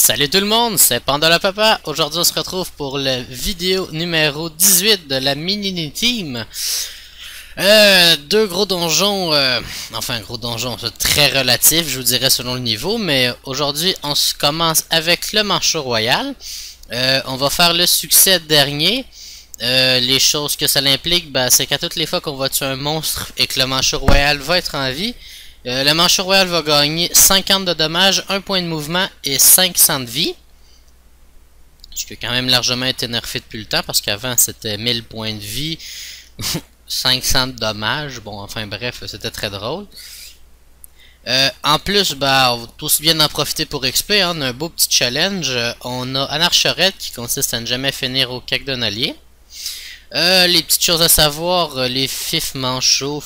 Salut tout le monde, c'est Panda Papa. Aujourd'hui on se retrouve pour la vidéo numéro 18 de la mini team. Deux gros donjons, enfin gros donjons, c'est très relatif je vous dirais selon le niveau, mais aujourd'hui on se commence avec le manchot royal. On va faire le succès dernier. Les choses que ça implique, c'est qu'à toutes les fois qu'on va tuer un monstre et que le manchot royal va être en vie, le manchot royal va gagner 50 de dommages, 1 point de mouvement et 500 de vie. Ce qui a quand même largement été nerfé depuis le temps, parce qu'avant c'était 1000 points de vie, 500 de dommages, bon enfin bref, c'était très drôle. En plus, on va tous bien en profiter pour XP, hein, on a un beau petit challenge. On a Anarchorette qui consiste à ne jamais finir au cac d'un allié. Les petites choses à savoir, les fifs manchots,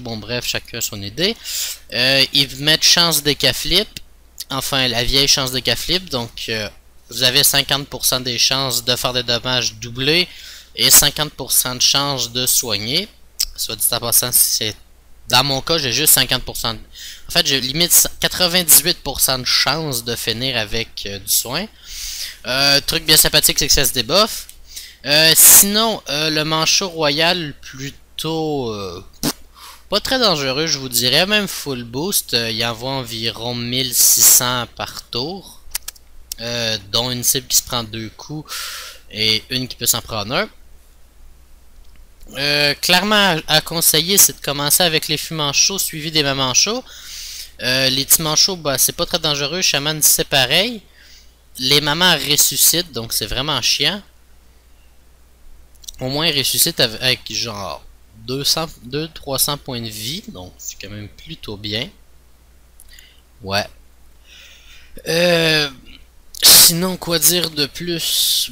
bon bref, chacun son idée. Ils mettent chance d'écaflip, enfin la vieille chance d'écaflip, donc vous avez 50% des chances de faire des dommages doublés et 50% de chances de soigner. Soit dit en passant, c'est dans mon cas, j'ai juste 50%. En fait, j'ai limite 98% de chances de finir avec du soin. Truc bien sympathique, c'est que ça se débuffe. Sinon, le manchot royal, plutôt pas très dangereux, je vous dirais. Même full boost, il envoie environ 1600 par tour, dont une cible qui se prend 2 coups et une qui peut s'en prendre un. Clairement à conseiller, c'est de commencer avec les fûts manchots suivis des mamans chauds. Les petits manchots, c'est pas très dangereux. Shaman, c'est pareil. Les mamans ressuscitent, donc c'est vraiment chiant. Au moins, ils ressuscitent avec genre 200-300 points de vie, donc c'est quand même plutôt bien. Ouais. Sinon, quoi dire de plus?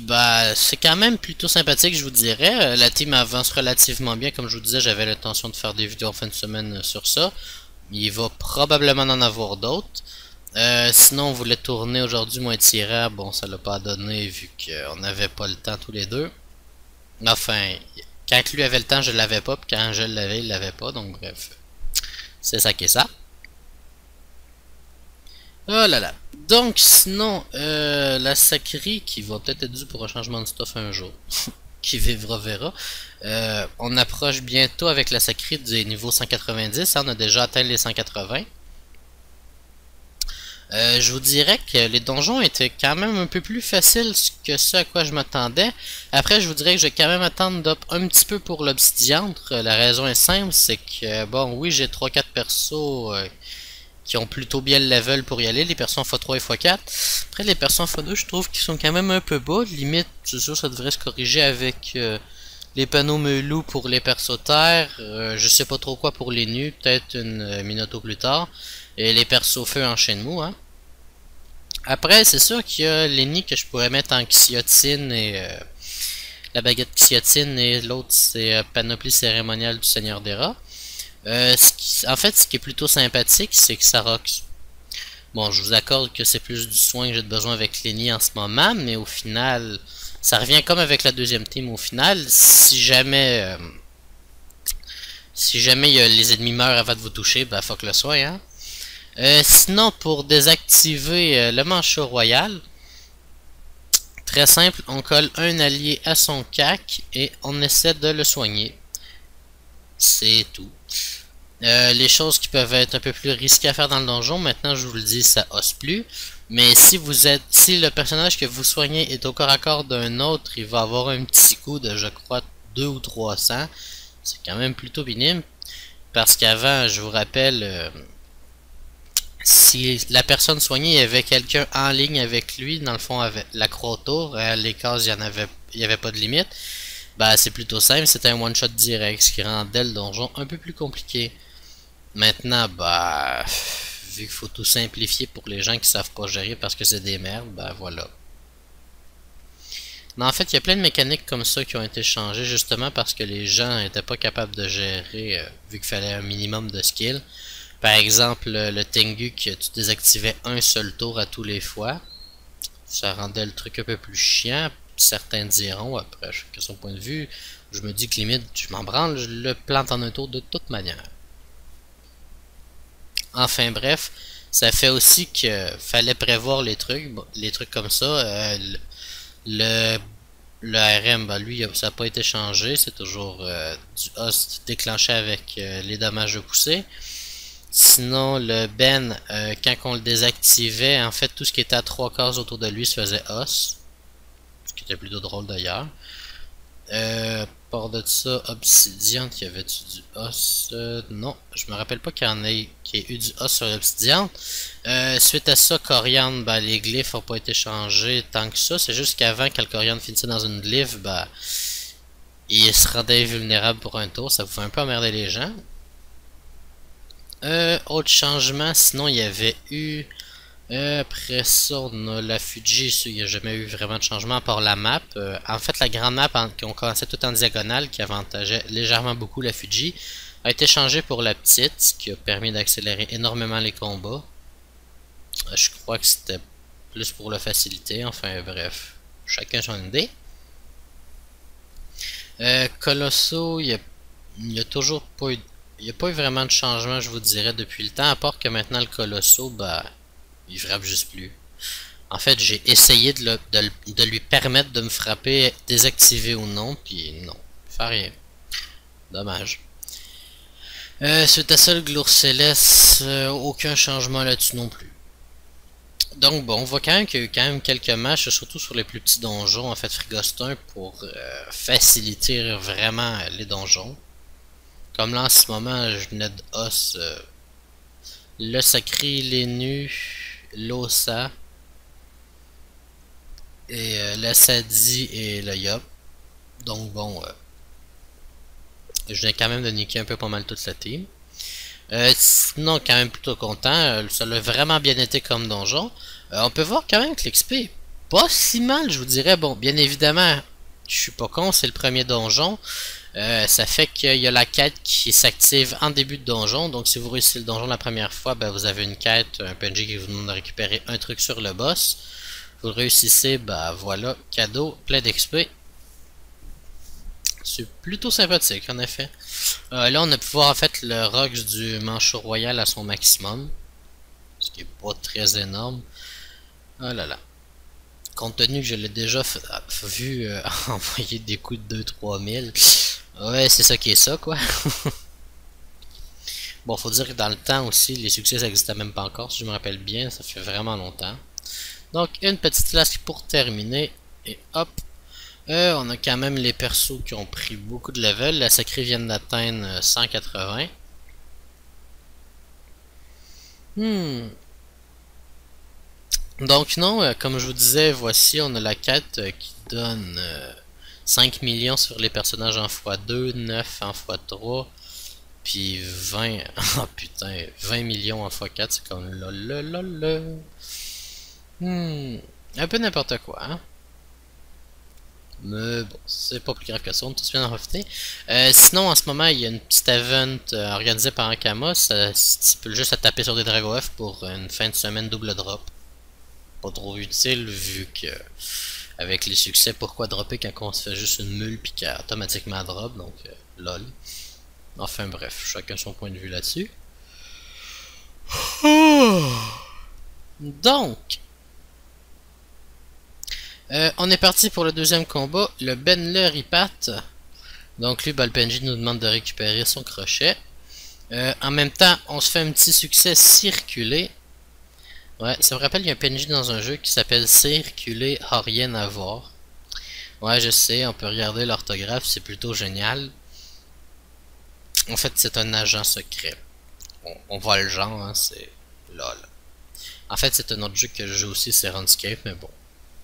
C'est quand même plutôt sympathique, je vous dirais. La team avance relativement bien. Comme je vous disais, j'avais l'intention de faire des vidéos en fin de semaine sur ça. Il va probablement en avoir d'autres. Sinon, on voulait tourner aujourd'hui moins tirant. Bon, ça l'a pas donné vu qu'on n'avait pas le temps tous les deux. Enfin, quand lui avait le temps, je l'avais pas. Puis quand je l'avais, il l'avait pas. Donc bref, c'est ça qui est ça. Oh là là. Donc sinon, la sacrée qui va peut-être être due pour un changement de stuff un jour. Qui vivra verra. On approche bientôt avec la sacrée du niveau 190. On a déjà atteint les 180. Je vous dirais que les donjons étaient quand même un peu plus faciles que ce à quoi je m'attendais. Après, je vous dirais que je vais quand même attendre un petit peu pour l'obsidiantre. La raison est simple, c'est que, bon, oui, j'ai 3-4 persos qui ont plutôt bien le level pour y aller, les persos x3 et x4. Après, les persos x2, je trouve qu'ils sont quand même un peu bas. Limite, c'est sûr, ça devrait se corriger avec les panneaux meulous pour les persos terre. Je sais pas trop quoi pour les nus, peut-être une Minotaur plus tard. Et les persos feu en chaîne mou, hein. Après, c'est sûr qu'il y a les nids que je pourrais mettre en Xiotine et la baguette Xiotine, et l'autre c'est Panoplie cérémoniale du Seigneur des Rats. En fait, ce qui est plutôt sympathique, c'est que ça rock. Bon, je vous accorde que c'est plus du soin que j'ai besoin avec les nids en ce moment, mais au final, ça revient comme avec la deuxième team. Au final, si jamais les ennemis meurent avant de vous toucher, fuck le soin, hein. Sinon, pour désactiver le manchot royal, très simple, on colle un allié à son cac et on essaie de le soigner. C'est tout. Les choses qui peuvent être un peu plus risquées à faire dans le donjon, maintenant je vous le dis, ça ose plus. Mais si le personnage que vous soignez est au corps à corps d'un autre, il va avoir un petit coup de, je crois, 2 ou 300. C'est quand même plutôt minime. Parce qu'avant, je vous rappelle, si la personne soignée avait quelqu'un en ligne avec lui, dans le fond avec la croix autour, les cases, il y avait pas de limite. C'est plutôt simple, c'était un one shot direct, ce qui rendait le donjon un peu plus compliqué. Maintenant, vu qu'il faut tout simplifier pour les gens qui savent pas gérer parce que c'est des merdes, voilà. Mais en fait, il y a plein de mécaniques comme ça qui ont été changées justement parce que les gens n'étaient pas capables de gérer vu qu'il fallait un minimum de skill. Par exemple, le Tengu que tu désactivais un seul tour à tous les fois. Ça rendait le truc un peu plus chiant. Certains diront, après, chacun son point de vue. Je me dis que limite, je m'en branle, je le plante en un tour de toute manière. Enfin bref, Ça fait aussi que fallait prévoir les trucs, les trucs comme ça. Le, le RM, ben lui, ça n'a pas été changé. C'est toujours du host déclenché avec les dommages de poussée. Sinon, le Ben, quand on le désactivait, en fait, tout ce qui était à 3 cases autour de lui se faisait os. Ce qui était plutôt drôle d'ailleurs. Part de ça, Obsidian, qui avait-tu du os? Non, je me rappelle pas qu'il y en ait eu du os sur l'Obsidian. Suite à ça, Coriandre, ben, les glyphes n'ont pas été changés tant que ça. C'est juste qu'avant, quand le Coriandre finissait dans une glyphe, ben, il se rendait vulnérable pour un tour. Ça vous fait un peu emmerder les gens. Autre changement, sinon il y avait eu... après ça, on a la Fuji, il n'y a jamais eu vraiment de changement à part la map. En fait, la grande map, qu'on commençait tout en diagonale, qui avantageait légèrement beaucoup la Fuji, a été changée pour la petite, ce qui a permis d'accélérer énormément les combats. Je crois que c'était plus pour la facilité, enfin bref, chacun son idée. Colosso, il y a toujours pas eu... Il n'y a pas eu vraiment de changement, je vous dirais, depuis le temps, à part que maintenant le Colosso, bah, il frappe juste plus. En fait, j'ai essayé de lui permettre de me frapper, désactivé ou non, puis non, il fait rien. Dommage. Suite à ça, le Glour Céleste, aucun changement là-dessus non plus. Donc bon, on voit quand même qu'il y a eu quand même quelques matchs, surtout sur les plus petits donjons, en fait, Frigostin, pour faciliter vraiment les donjons. Comme là en ce moment, je venais de os le sacré, les nus, l'ossa, et le sadi et le yop. Donc bon, je viens quand même de niquer un peu pas mal toute la team. Sinon, quand même plutôt content, ça l'a vraiment bien été comme donjon. On peut voir quand même que l'XP est pas si mal, je vous dirais. Bon, bien évidemment, je suis pas con, c'est le premier donjon. Ça fait qu'il y a la quête qui s'active en début de donjon. Donc si vous réussissez le donjon la première fois, ben, vous avez une quête, un PNJ qui vous demande de récupérer un truc sur le boss. Vous le réussissez, ben voilà, cadeau, plein d'XP. C'est plutôt sympathique en effet. Là on a pu voir en fait le Rox du Manchot Royal à son maximum. Ce qui est pas très énorme. Oh là là. Compte tenu que je l'ai déjà vu envoyer des coups de 2-3 000. Ouais, c'est ça qui est ça, quoi. Bon, faut dire que dans le temps aussi, les succès, ça n'existait même pas encore, si je me rappelle bien, ça fait vraiment longtemps. Donc, une petite classe pour terminer, et hop. On a quand même les persos qui ont pris beaucoup de level. La sacrée vient d'atteindre 180. Donc non, comme je vous disais, voici, on a la quête qui donne 5 millions sur les personnages en x2, 9 en x3, puis 20, oh putain, 20 millions en x4, c'est comme lol. Un peu n'importe quoi, hein. Mais bon, c'est pas plus grave que ça, on est tous bien en profiter. Sinon, en ce moment, il y a une petite event organisée par Ankama, ça stipule juste à taper sur des Drago F pour une fin de semaine double drop. Pas trop utile vu que avec les succès, pourquoi dropper quand on se fait juste une mule puis qu'elle automatiquement drop, donc lol. Enfin bref, chacun son point de vue là-dessus. Donc, on est parti pour le deuxième combat, le Ben le Ripat. Donc lui, le PNJ nous demande de récupérer son crochet. En même temps, on se fait un petit succès circulé. Ouais, ça me rappelle, il y a un PNJ dans un jeu qui s'appelle Circuler a rien à voir. Ouais, je sais, on peut regarder l'orthographe, c'est plutôt génial. En fait, c'est un agent secret. On voit le genre, hein, c'est lol. En fait, c'est un autre jeu que je joue aussi, c'est RuneScape, mais bon,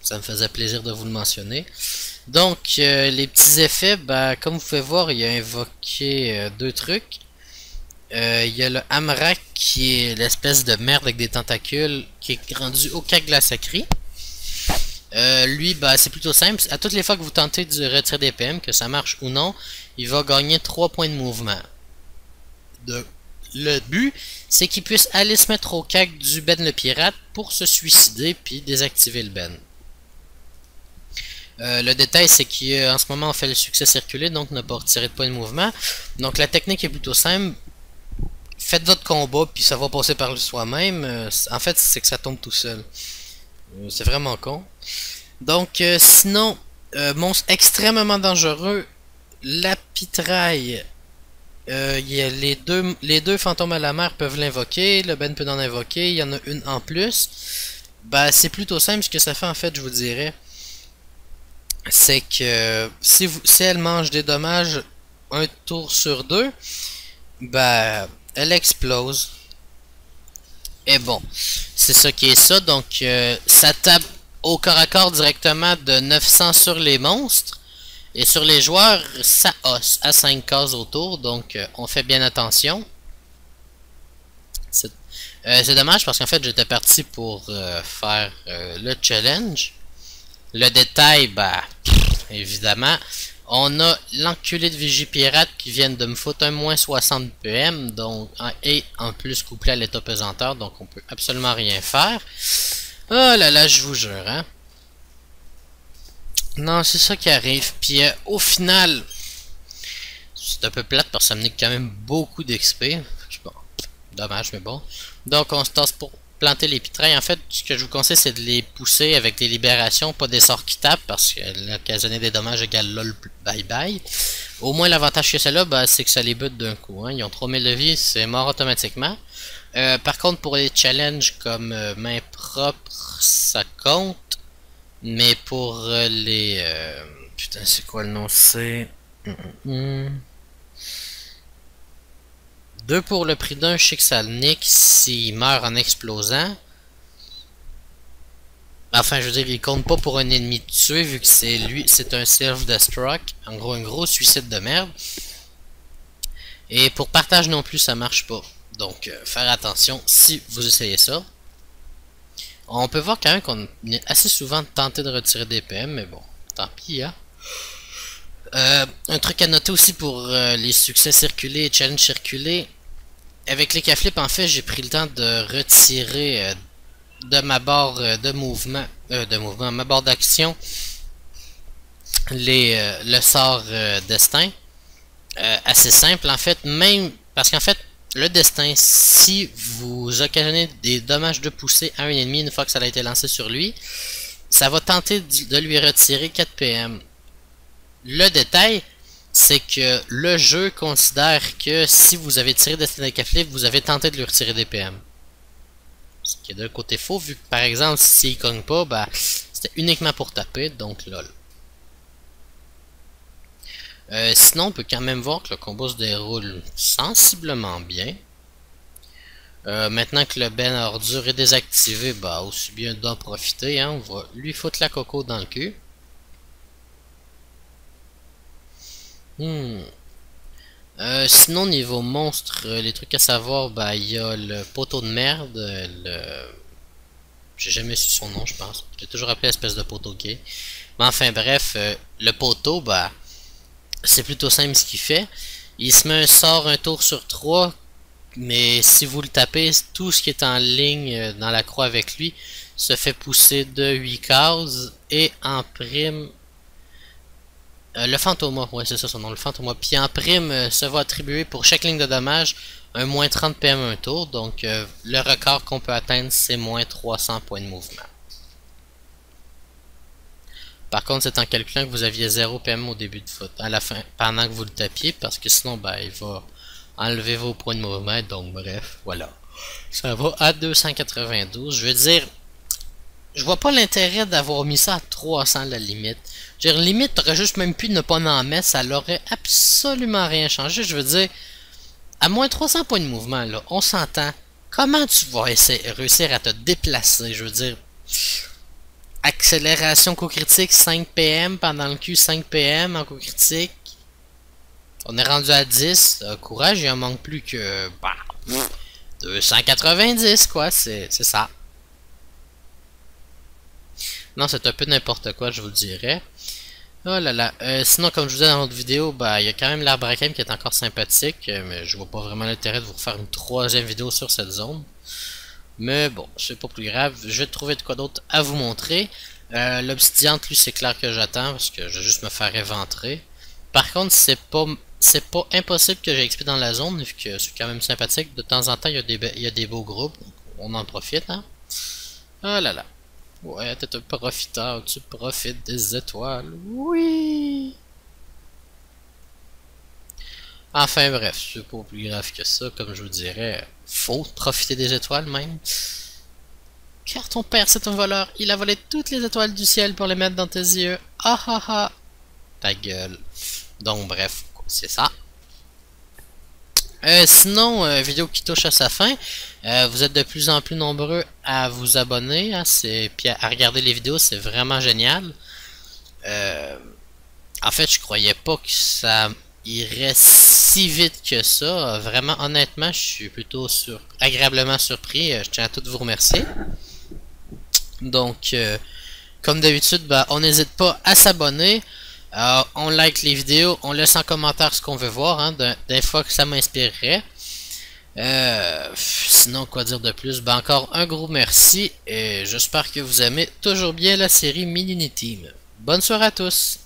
ça me faisait plaisir de vous le mentionner. Donc, les petits effets, bah, comme vous pouvez voir, il a invoqué deux trucs. Il y a le Amrak qui est l'espèce de merde avec des tentacules qui est rendu au cac de la sacrée. Lui, bah, c'est plutôt simple. À toutes les fois que vous tentez de retirer des PM, que ça marche ou non, il va gagner 3 points de mouvement. Le but, c'est qu'il puisse aller se mettre au cac du Ben le pirate pour se suicider puis désactiver le Ben. Le détail, c'est qu'en ce moment, on fait le succès circulé, donc n'a pas retiré de points de mouvement. Donc la technique est plutôt simple. faites votre combat, puis ça va passer par soi-même. En fait, c'est que ça tombe tout seul. C'est vraiment con. Donc, sinon, monstre extrêmement dangereux, la pitraille. Y a les deux fantômes à la mer peuvent l'invoquer, le Ben peut en invoquer, il y en a une en plus. Bah, c'est plutôt simple. Ce que ça fait, en fait, je vous dirais, c'est que si elle mange des dommages un tour sur deux, bah, elle explose. Et bon, c'est ça qui est ça. Donc, ça tape au corps à corps directement de 900 sur les monstres. Et sur les joueurs, ça os à 5 cases autour. Donc, on fait bien attention. C'est dommage parce qu'en fait, j'étais parti pour faire le challenge. Le détail, bah, évidemment. On a l'enculé de Vigipirate qui viennent de me foutre un moins 60 PM, donc, et en plus couplé à l'état pesanteur, donc on peut absolument rien faire. Oh là là, je vous jure, hein. Non, c'est ça qui arrive. Puis au final, c'est un peu plate parce que ça me nique quand même beaucoup d'XP. Bon, dommage, mais bon. Donc on se tasse pour planter les pitrailles. En fait, ce que je vous conseille, c'est de les pousser avec des libérations, pas des sorts qui tapent, parce que occasionner des dommages égale lol bye bye. Au moins, l'avantage que c'est là, bah, c'est que ça les bute d'un coup. Hein. Ils ont 3000 de vie, c'est mort automatiquement. Par contre, pour les challenges comme main propre, ça compte. Mais pour les... putain, c'est quoi le nom? C'est... 2 pour le prix d'un, je sais que ça le nique s'il meurt en explosant. Enfin, je veux dire, il compte pas pour un ennemi tué vu que c'est lui, c'est un self-destruct. En gros, un gros suicide de merde. Et pour partage non plus, ça marche pas. Donc, faire attention si vous essayez ça. On peut voir quand même qu'on est assez souvent tenté de retirer des PM, mais bon, tant pis, hein. Un truc à noter aussi pour les succès circulés et challenge circulés. Avec les K-Flip, en fait, j'ai pris le temps de retirer de ma barre de mouvement, ma barre d'action, le sort destin. Assez simple, en fait, même parce qu'en fait, le destin, si vous occasionnez des dommages de poussée à un ennemi une fois que ça a été lancé sur lui, ça va tenter de lui retirer 4 PM. Le détail, c'est que le jeu considère que si vous avez tiré destin de K-Flip, vous avez tenté de lui retirer des PM. Ce qui est d'un côté faux, vu que par exemple, s'il cogne pas, bah, c'était uniquement pour taper, donc lol. Sinon, on peut quand même voir que le combat se déroule sensiblement bien. Maintenant que le Ben ordure est désactivé, bah aussi bien d'en profiter, hein, on va lui foutre la coco dans le cul. Sinon, niveau monstre, les trucs à savoir, bah il y a le poteau de merde, j'ai jamais su son nom, je pense. J'ai toujours appelé espèce de poteau gay. Mais enfin bref, le poteau, bah c'est plutôt simple ce qu'il fait. Il se met un sort un tour sur 3, mais si vous le tapez, tout ce qui est en ligne dans la croix avec lui se fait pousser de 8 cases et en prime... le fantôme, ouais c'est ça son nom, le fantôme. Puis en prime, se va attribuer pour chaque ligne de dommage un moins 30 PM un tour. Donc le record qu'on peut atteindre, c'est moins 300 points de mouvement. Par contre, c'est en calculant que vous aviez 0 PM au début de foot, à la fin, pendant que vous le tapiez, parce que sinon, ben, il va enlever vos points de mouvement. Donc, bref, voilà. Ça va à 292. Je veux dire, je vois pas l'intérêt d'avoir mis ça à 300 la limite. Je veux dire, limite, t'aurais juste même pu ne pas en mettre, ça l'aurait absolument rien changé. Je veux dire, à moins 300 points de mouvement, là, on s'entend. Comment tu vas réussir à te déplacer? Je veux dire... Accélération coup critique 5 PM pendant le Q 5 PM en coup critique. On est rendu à 10. Courage, il en manque plus que bah, 290 quoi, c'est ça. Non, c'est un peu n'importe quoi, je vous le dirais. Oh là là. Sinon, comme je vous disais dans l'autre vidéo, bah il y a quand même l'arbre à crème qui est encore sympathique, mais je vois pas vraiment l'intérêt de vous refaire une troisième vidéo sur cette zone. Mais bon, c'est pas plus grave. Je vais trouver de quoi d'autre à vous montrer. L'obsidiante, lui, c'est clair que j'attends parce que je vais juste me faire éventrer. Par contre, c'est pas c'est pas impossible que j'ai XP dans la zone, vu que c'est quand même sympathique. De temps en temps, il y a des beaux groupes, donc on en profite, hein. Ah là là. Ouais, t'es un profiteur, tu profites des étoiles. Oui! Enfin bref, c'est pas plus grave que ça, comme je vous dirais. Faut profiter des étoiles même. Car ton père c'est un voleur, il a volé toutes les étoiles du ciel pour les mettre dans tes yeux. Ah ah ah! Ta gueule. Donc bref, c'est ça. Sinon, vidéo qui touche à sa fin, vous êtes de plus en plus nombreux à vous abonner, hein, puis à regarder les vidéos, c'est vraiment génial. En fait, je croyais pas que ça irait si vite que ça. Vraiment, honnêtement, je suis plutôt agréablement surpris. Je tiens à tous vous remercier. Donc, comme d'habitude, bah, on n'hésite pas à s'abonner. On like les vidéos, on laisse en commentaire ce qu'on veut voir, hein, des fois que ça m'inspirerait. Sinon, quoi dire de plus? Ben, encore un gros merci et j'espère que vous aimez toujours bien la série Mini Team. Bonne soirée à tous!